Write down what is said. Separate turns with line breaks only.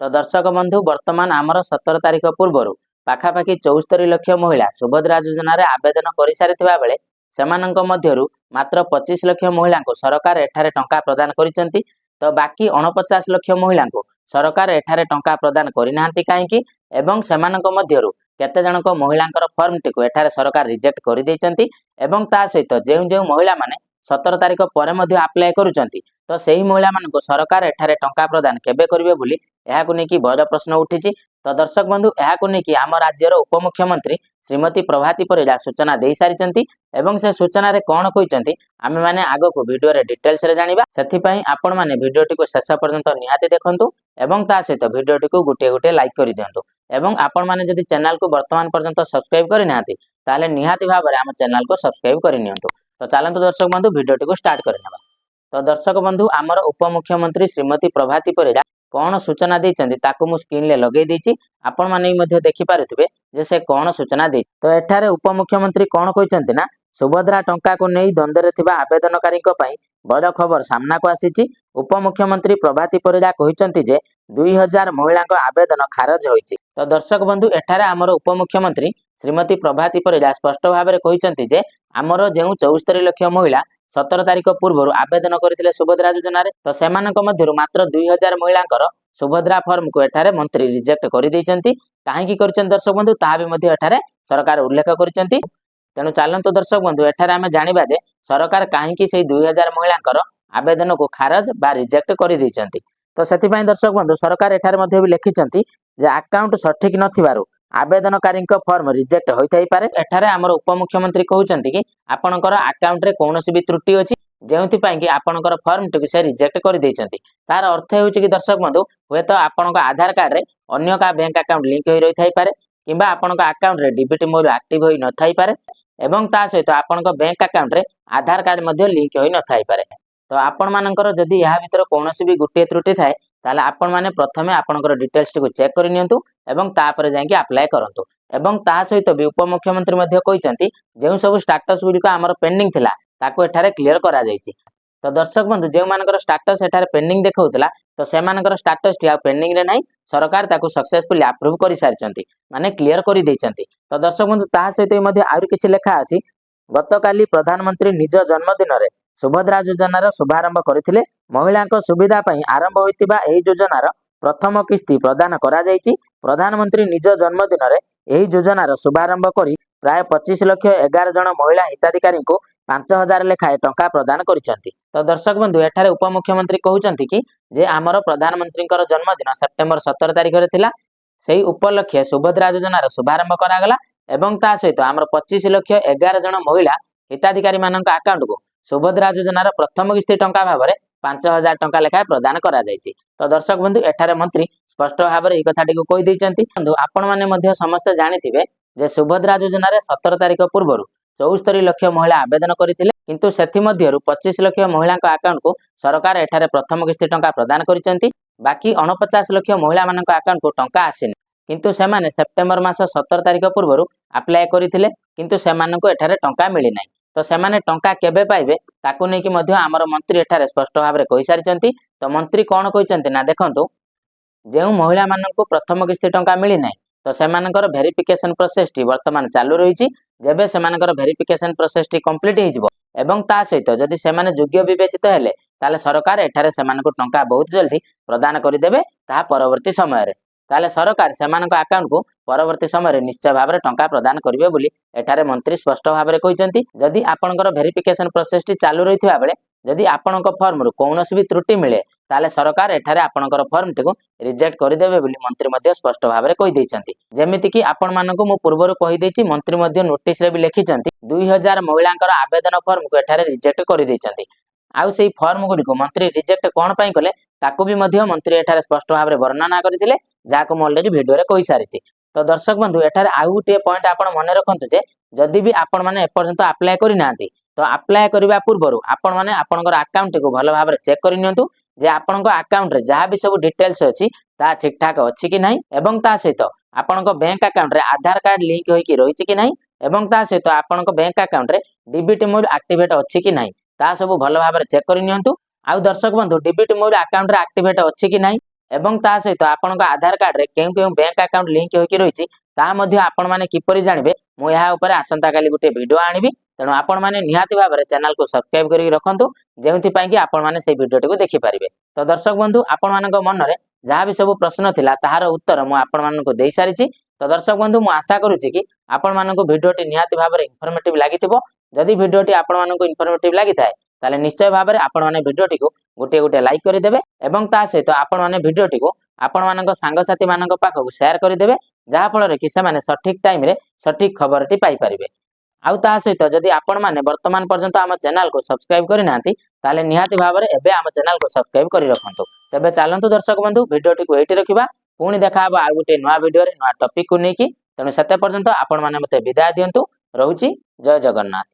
तो दर्शक बंधु वर्तमान आमर 17 तारिख पूर्व पाखापाखि 74 लाख महिला सुभद्रा योजना रे आवेदन कर सारी बेले से मात्र 25 लाख महिला को सरकार एठारे टंका प्रदान करिसेंती। तो बाकी 49 लाख महिला को सरकार एठारे टंका प्रदान करिना कहीं एवं सेमानक मध्यरु केते जनक महिलांकर फॉर्म टिको एठारे सरकार रिजेक्ट कर देइचंती एवं ता सहित जो महिला माने 17 तारिख पर अप्लाई करुचंती तो सही महिला मानक सरकार एठारे टंका प्रदान केबे करिवे बोली एहाकु नेकी बड़ प्रश्न उठिछि। तो दर्शक बंधु एहाकु नेकी आम राज्यर उपमुख्यमंत्री श्रीमती प्रभाती परिडा सूचना दे सारिचंती एवं से सूचना रे कोन कहिचंती आमे माने आगो को वीडियो रे डिटेल्स रे जानिबा। सेथि पई आपण माने वीडियो टिको शेष पर्यंत निहाती देखंतु एवं ता सहित वीडियो टिको गुटे गुटे लाइक करि दियंतु एवं आपण माने जदि चैनल को वर्तमान पर्यंत सब्सक्राइब करि नाहाती ताले निहाती भाबरे आम चैनल को सब्सक्राइब करि नियंतु। तो चलंतु दर्शक बंधु वीडियो टिको स्टार्ट करिनेबा। तो दर्शक बंधु आमर उपमुख्यमंत्री श्रीमती प्रभाती परिडा कौन सूचना देइचंदी ताकू मु स्क्रीन ले लगेई देइछि आपण माने मध्य देखि पारुथिबे जे से कौन सूचना दे। तो एठारे उपमुख्यमंत्री कौन कहिसंती ना सुभद्रा टंका को नहीं द्वंद्व रे थिबा आवेदनकारी को पई बड़ खबर सामना को आसीछि। उपमुख्यमंत्री प्रभाती परिडा कहिसंती जे 2000 महिला को आवेदन खारज होइछि। तो दर्शक बंधु एठारे आमर उपमुख्यमंत्री श्रीमती प्रभाती परिडा स्पष्ट भाव में कहिसंती जे आमर जेउ 74 लाख महिला 17 तारिख पूर्व आवेदन करथिले सुभद्रा योजना रे तो सेमानक मध्यरु मात्र 2000 महिलांकर सुभद्रा फॉर्म को एठारे मंत्री रिजेक्ट कर देइचंती। काहेकि करचन दर्शक बंधु ता भी मध्य एठारे सरकार उल्लेख करचंती। तेनु चालंतु दर्शक बंधु एठारे आमे जानिबा जे सरकार काहेकि से 2000 महिलांकर आवेदन को खारज बा रिजेक्ट कर देइचंती। तो सेति पई दर्शक बंधु सरकार एठारे मध्य भी लिखिचंती जे अकाउंट सठिक नथिबारु आवेदनकारी फॉर्म रिजेक्ट होई पारे। एठारे आमर उपमुख्यमंत्री कहउचंती कि आपणकर अकाउंट रे कोनोसी भी त्रुटि अछि जेउथि पई कि आपणकर फॉर्म टिक से रिजेक्ट कर देइचंती। तार अर्थ हेउछि कि दर्शक बंधु हुए तो आपणक आधार कार्ड रे अन्य का बैंक अकाउंट लिंक होई रही थाई पारे किबा आपणक अकाउंट रे डीबीटी मोड एक्टिव होई न थाई पारे एवं ता सहित आपणक बैंक अकाउंट रे आधार कार्ड मध्ये लिंक होई न थाई पारे। तो आपण मानकर जदि या भीतर कोनोसी भी गुटे त्रुटि थाए ताले आपण माने प्रथमे आपणकर डिटेल्स टिको चेक करि नियंतु एवं तापर जांकि अप्लाई करंतु एवं ता सहित भी उपमुख्यमंत्री मध्य कहिसंती जेउ सब स्टेटस गुडी का हमर पेंडिंग थिला ताको एठारे क्लियर करा जायछि। तो दर्शक बंधु जेउ मानकर स्टेटस एठारे पेंडिंग देखौतला तो से मानकर स्टेटस टिया पेंडिंग रे नाही सरकार ताको सक्सेसफुली अप्रूव करि सारिचंती माने क्लियर करि दैचंती। तो दर्शक बंधु ता सहित मध्य आउर किछि लेखा अछि गतकाली प्रधानमंत्री निज जन्मदिन रे सुभद्रा योजनार शुभारंभ करथिले। महिला सुविधा पई आरंभ होइतिबा एही योजनार प्रथम किस्ती प्रदान करा जायछि। प्रधानमंत्री निज जन्मदिन रे एही योजनार शुभारंभ करी प्राय 25 लाख 11 जन महिला हिताधिकारी को 5000 लेखाए टंका प्रदान करिसेंती। तो दर्शक बंधु एठारे उपमुख्यमंत्री कहउचंती कि जे आमर प्रधानमंत्री जन्मदिन सेप्टेम्बर 17 तारिख रे थिला सेही उपलक्ष्य सुभद्रा योजनार शुभारंभ करा गला एवं ता सहित आमर 25 लाख 11 जन महिला हिताधिकारी मानक अकाउंट को सुभद्रा योजनार प्रथम किस्ती टंका भाव में 5000 टंका लेखाए प्रदान करा जायछि। तो दर्शक बंधु एठारे मंत्री स्पष्ट भाव में कथाटी को कहि दैचंती। बंधु आपण माने मध्य समस्त जानिथिबे जे सुभद्रा योजना रे 17 तारिख पूर्व 74 लाख महिला आवेदन करथिले किंतु सेथि मध्यरु 25 लाख महिला अकाउंट को सरकार एठारे प्रथम किस्ती टंका प्रदान करिसेंती। बाकी 49 लाख महिला मानक अकाउंट को टंका आसिन किंतु सेमाने सेप्टेम्बर मास 17 तारिख पूर्व अप्लाई करथिले किंतु सेमानकु एठारे टंका मिली नाही। तो सेमाने टंका केबे पाइबे ताकू नेकी मध्य आमर मंत्री एठारे स्पष्ट भाव में कहि सारिचंती। तो मंत्री कोन कहिचंती ना देखंतु जेउ महिला मानकु प्रथम किस्ती टंका मिली नाही तो सेमानकर वेरिफिकेशन प्रोसेस टी वर्तमान चालू रहिछि। जेबे सेमानकर वेरिफिकेशन प्रोसेस टी कंप्लीट हिजिबो एवं ता सहित जदि सेमाने योग्य विवेचित हेले ताले सरकार एठारे सेमानकु टंका बहुत जल्दी प्रदान करिदेबे ता परवर्ती समय रे ताले सरकार सेमानक अकाउंट को परवर्ती समय रे निश्चय भाव में टंका प्रदान करिवे बोली एठारे मंत्री स्पष्ट भाव में कहिसंती। जदि आपनकर वेरिफिकेशन प्रोसेस टी चालू रहिथिबा बेले जदि आपनक फॉर्म रु कोनोसी भी त्रुटि मिले ताले सरकार एठारे आपनकर फॉर्म टिको रिजेक्ट करिदेबे बोली मंत्री मध्य स्पष्ट भाव में कहि दैचंती। जेमिति कि आपण मानकु मु पूर्वरु कहि दैछि मंत्री मध्य नोटिस रे भी लिखिचंती 2000 महिलांकर आवेदन फॉर्म को एठारे रिजेक्ट करि दैचंती। आउ सेही फॉर्म गुडी को मंत्री रिजेक्ट कोन पई कले ताकू भी मध्य मंत्री एठारे स्पष्ट भाव में वर्णना करथिले जाको म ऑलरेडी वीडियो रे कहि सारिछि। तो दर्शक बंधु एठारे आउ गुटे पॉइंट आपण मने रखंतु जे जदि भी आपण माने एपर्यंत अप्लाई करि नांती तो अप्लाई करबा पूर्व आपण माने आपनकर अकाउंट को भलो भाव में चेक करि नियंतु जे आपनक अकाउंट रे जहाँ भी सब डिटेल्स अछि ता ठीक ठाक अछि कि नाही एवं ता सहित आपनक बैंक अकाउंट रे आधार कार्ड लिंक होई कि रहिछि कि नाही एवं ता सहित आपनक बैंक अकाउंट रे डीबीटी मोड एक्टिवेट अछि कि नाही ता सब भलो भाव में चेक करि नियंतु। आउ दर्शक बंधु डीबीटी मोड अकाउंट रे एक्टिवेट अछि कि नाही ଏବଂ ତା ସହିତ ଆପଣଙ୍କ ଆଧାର କାର୍ଡରେ କେଉଁ କେଉଁ ବ୍ୟାଙ୍କ ଆକାଉଣ୍ଟ ଲିଙ୍କ ହୋଇକି ରହିଛି ତାହା ମଧ୍ୟ ଆପଣମାନେ କିପରି ଜାଣିବେ ମୁଁ ଏହା ଉପରେ ଆସନ୍ତାକାଲି ଗୋଟିଏ ଭିଡ଼ିଓ ଆଣିବି। ତେଣୁ ଆପଣମାନେ ନିହାତି ଭାବରେ ଚ୍ୟାନେଲକୁ ସବସ୍କ୍ରାଇବ କରିକି ରଖନ୍ତୁ, ଯେଉଁଥିପାଇଁ କି ଆପଣମାନେ ସେହି ଭିଡ଼ିଓଟିକୁ ଦେଖିପାରିବେ। ତ ଦର୍ଶକ ବନ୍ଧୁ, ଆପଣମାନଙ୍କ ମନରେ ଯାହା ବି ସବୁ ପ୍ରଶ୍ନ ଥିଲା ତାହାର ଉତ୍ତର ମୁଁ ଆପଣମାନଙ୍କୁ ଦେଇସାରିଛି। ତ ଦର୍ଶକ ବନ୍ଧୁ, ମୁଁ ଆଶା କରୁଛି କି ଆପଣମାନଙ୍କୁ ଭିଡ଼ିଓଟି ନିହାତି ଭାବରେ ଇନଫର୍ମେଟିଭ ଲାଗିଥିବ। ଯଦି ଭିଡ଼ିଓଟି ଆପଣମାନଙ୍କୁ ଇନଫର୍ମେଟିଭ ଲାଗିଥାଏ ତାହେଲେ ନିଶ୍ଚୟ ଭାବରେ ଆପଣମାନେ ଭିଡ଼ିଓଟିକୁ ଗୋଟିଏ ଲାଇକ୍ କରିଦେବେ ଏବଂ ତା ସହିତ ଆପଣମାନେ ଭିଡ଼ିଓଟିକୁ ଆପଣମାନଙ୍କ ସାଙ୍ଗସାଥିମାନଙ୍କ ପାଖକୁ ସେୟାର କରିଦେବେ, ଯାହାଫଳରେ କି ସେମାନେ ସଠିକ୍ ଟାଇମରେ ସଠିକ୍ ଖବରଟି ପାଇପାରିବେ। ଆଉ ତା ସହିତ ଯଦି ଆପଣମାନେ ବର୍ତ୍ତମାନ ପର୍ଯ୍ୟନ୍ତ ଆମ ଚ୍ୟାନେଲକୁ ସବସ୍କ୍ରାଇବ କରିନାହାନ୍ତି ତାହେଲେ ନିହାତି ଭାବରେ ଏବେ ଆମ ଚ୍ୟାନେଲକୁ ସବସ୍କ୍ରାଇବ କରି ରଖନ୍ତୁ। ତେବେ ଚାଲନ୍ତୁ ଦର୍ଶକ ବନ୍ଧୁ, ଭିଡ଼ିଓଟିକୁ ଏଇଠି ରଖିବା। ପୁଣି ଦେଖା ହେବ ଆଉ ଗୋଟିଏ ନୂଆ ଭିଡ଼ିଓରେ ନୂଆ ଟପିକକୁ ନେଇକି। ତେଣୁ ସେତେ ପର୍ଯ୍ୟନ୍ତ ଆପଣମାନେ ମୋତେ ବିଦାୟ ଦିଅନ୍ତୁ। ରହୁଛି। ଜୟ ଜଗନ୍ନାଥ।